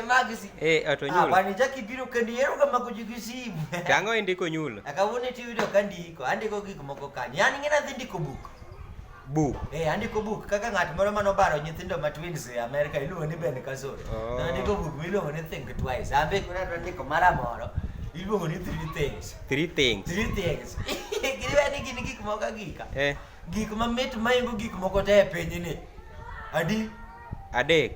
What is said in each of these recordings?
Magisi. Otonyulo. Bani jaki biro kandiero kama kujikisimu. Tango indiko nyulo. Akawone tiwido kandiko, andiko Gikmoko kanyo. Yani ngena ndiko book. Book. Andiko book kaka ng'at moro mano baro nyithindo ma twins e America iluongo ni Ben Kazoro. Andiko book miluongo ni Think Twice. Ambe kuna ndiko mara moro iluongo ni Three Things. Three things. Giriwa ni gin gik moko gika. Gik mamit maingo gik moko te e piny ni. Adi? Adek.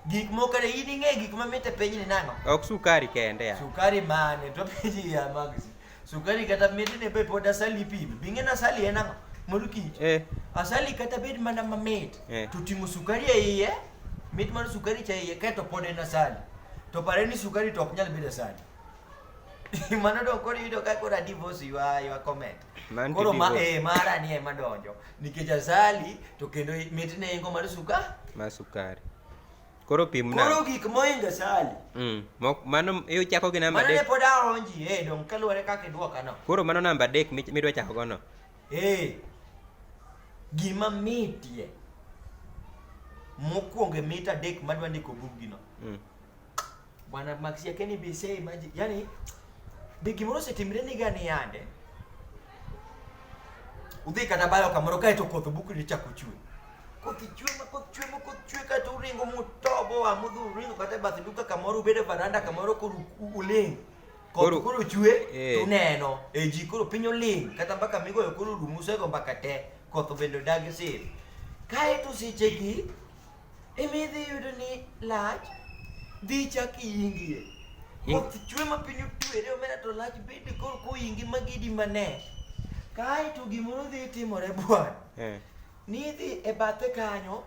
Gik moko ne in ing'e gik mamit e piny ni nang'o? Ok sukari kende ya. Sukari mane to penji ya Magisi. Sukari kata mit ne be pod asali pim. Bing'e na asali en ang'o? Moro kich. Asali kata bed mana mamit. To ting'o sukari e iye. Mit mar sukari cha iye kato pod en asali. To pare ni sukari to ok nyal bedo asali. Mano do koro yudo ka koro divorce your comment. Koro mara ni ema donjo. Nikech asali to kendo mit ne ingo mar sukari. Koro pim na. Koro gik moingo asali. Mano iyo chako gi namba 3. Mano ne pod aonji dong kaluwore kaka idwoka no. Koro mano namba 3 midwa chako go no. Gima mitie. Mokwongo mit adek madwa ndiko bugi no. Bwana Maxi akeni be say imagine yani be gimoro setimre ni gani yande. Udhi kata bayo kamoro kae to koth buku ni chako chwe. Koth chwe ka to ringo mutobo amudhu ringo kata bath duka kamoro bede varanda kamoro koro uling. Koro chwe to neno ji koro piny oling kata mbaka migoyo koro rumuse go mbaka te koth bendo dagi sir. Kae to seche gi emidhi yudo ni lach dhi chaki ingie. Koth chwe ma piny otwere omena to lach bende koro koingi magidi mane. Kae to gimoro dhi timore bwana. Ni dhi e bathe kanyo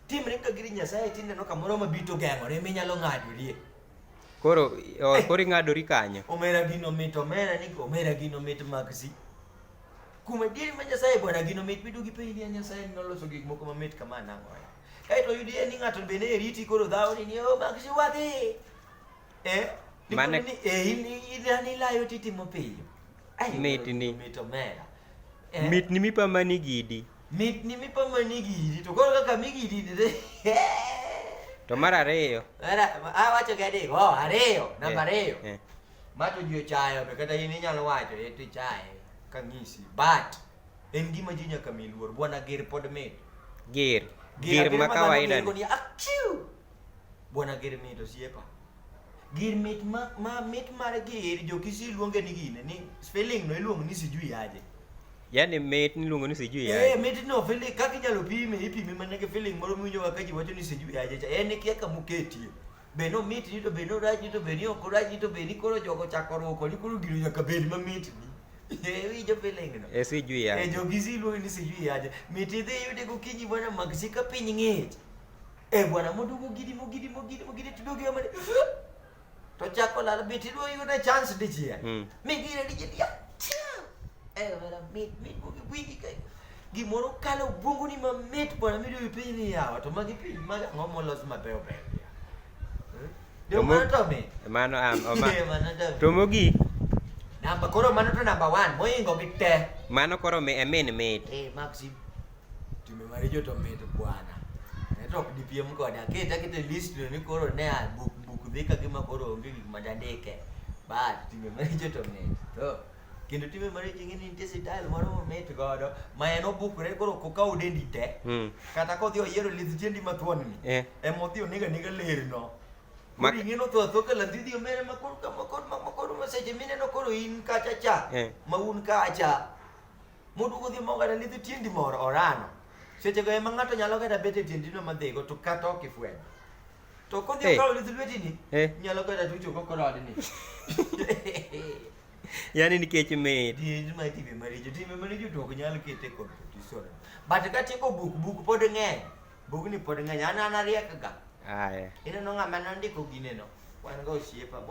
timre ka giri Nyasaye tineno kamoro mabito geng'ore minyalo ng'adorie. Koro ing'adori kanyo. Omera gino mit Magsi. Kuma diri ma Nyasaye bwana gino mit bidu gi piny Nyasaye noloso gik moko mamit kama nang'o. Kae to yudi ni ng'ato bende riti koro dhawo ni Magsi wadhi. Mane ni layo titimo piyo. Mit ni. Mit omera. Mit ni mipa mani gidi. Mit ni mipa mani gidi to koro kaka migidi de. To mar ariyo. Wacho ga adek. Ariyo. Namba ariyo. Mato ji ochayo to kata in inyalo wacho to chaye kang'isi. But en gima ji nyaka mi luor. Bwana Gir pod mit. Gir ma kawaida ni. Bwana Gir mit osiepa. Gir mit ma mit mar gir jo Kisii luonge ni gine ni spelling no iluongo ni sijui aje. Yani mit ni luongo ni sijui aje. Mit no feeling kaka inyalo ipime mana ke feeling moro miwinjo kaka ji wacho ni sijui aje. En kaka muketie. Be no mit ni to be no raji to be ni ok raji to be ni koro jogo chako roko ni koro giro nyaka bed ma mit ni. Winjo feeling no. Sijui aje. Jo Kisii luongo ni sijui aje. Mit idhi yude gokinyi bwana Magsi ka piny ng'ich. Bwana modugo gidi tudogi amane. To chako lal biti do yude chance dichia. Migire dichia. Wala mit bugi wigi kai. Gimoro kalo bungu ni mamit bwana mido piny ni yawa to magi piny mag ng'omo los mabeyo beyo. Yo mano me. Mano to mogi. Namba koro mano to number 1 moingo gi te. Mano koro me emin mit. Maxi. Time mari jo to mit bwana. Ne to dipiem koda kete list ni koro ne book dhi ka gima koro onge gik madandike. But time mari jo to mit. To kendo time mari jingi ni nitie style moro mit godo ma en obukre koro kokawo dendi te. Kata kodhi oyiero lith tiendi mathuon ni. Emodhi oniga ler no. Kuri ngino to kala didi omere makoro maseche mineno koro in kacha cha. Ma un kacha. Modugo dhi monga na lith tiendi moro orano. Seche go ema ng'ato nyalo kata bete tiendino madhigo to kata ok ifwenyo. To kodhi okawo lith lweti ni nyalo kata tucho kokorod ni. Yani nikech mit. Time maricho to ok nyal kete competition. But katieko buk pod ng'eny. Buk ni pod ng'eny. An ariek ga. Ineno ng'ama nondiko gineno. Wan go osiepa bwana.